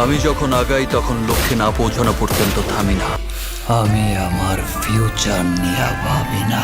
আমি যখন আগাই তখন লক্ষ্যে না পৌঁছানো পর্যন্ত থামি না। আমি আমার ফিউচার নিয়ে ভাবি না।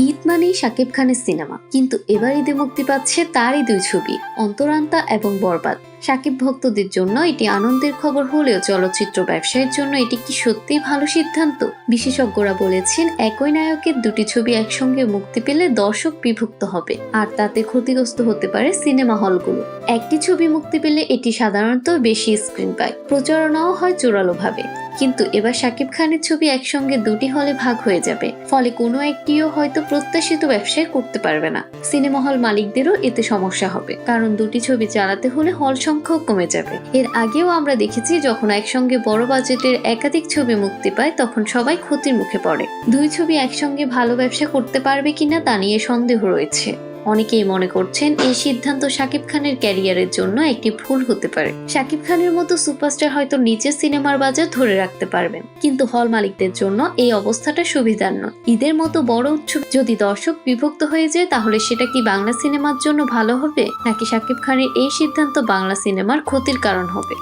ঈদ মানেই শাকিব খানের সিনেমা, কিন্তু এবার ঈদে মুক্তি পাচ্ছে তারই দুই ছবি, অন্তরান্তা এবং বরবাদ। শাকিব ভক্তদের জন্য এটি আনন্দের খবর হলেও চলচ্চিত্র ব্যবসায়ের জন্য এটি কি সত্যিই ভালো সিদ্ধান্ত? বিশেষজ্ঞরা বলেছেন, একই নায়কের দুটি ছবি একসঙ্গে মুক্তি পেলে দর্শক বিভক্ত হবে, আর তাতে ক্ষতিগ্রস্ত হতে পারে সিনেমা হলগুলো। একটি ছবি মুক্তি পেলে এটি সাধারণত বেশি স্ক্রিন পায়, প্রচারণাও হয় জোরালোভাবে। কিন্তু এবার শাকিব খানের ছবি একসঙ্গে দুটি হলে ভাগ হয়ে যাবে, ফলে কোনো একটিও হয়তো প্রত্যাশিত ব্যবসায় করতে পারবে না। সিনেমা হল মালিকদেরও এতে সমস্যা হবে, কারণ দুটি ছবি চালাতে হলে হল সংখ্যাও কমে যাবে। এর আগেও আমরা দেখেছি, যখন একসঙ্গে বড় বাজেটের একাধিক ছবি মুক্তি পায় তখন সবাই ক্ষতির মুখে পড়ে। দুই ছবি একসঙ্গে ভালো ব্যবসা করতে পারবে কিনা তা নিয়ে সন্দেহ রয়েছে। অনেকেই মনে করছেন এই সিদ্ধান্ত শাকিব খানের ক্যারিয়ারের জন্য একটি ভুল হতে পারে। শাকিব খানের মতো সুপারস্টার হয়তো নিজের সিনেমার বাজার ধরে রাখতে পারবেন, কিন্তু হল মালিকদের জন্য এই অবস্থাটা সুবিধার নয়। ঈদের মতো বড় উৎসব যদি দর্শক বিভক্ত হয়ে যায়, তাহলে সেটা কি বাংলা সিনেমার জন্য ভালো হবে, নাকি শাকিব খানের এই সিদ্ধান্ত বাংলা সিনেমার ক্ষতির কারণ হবে?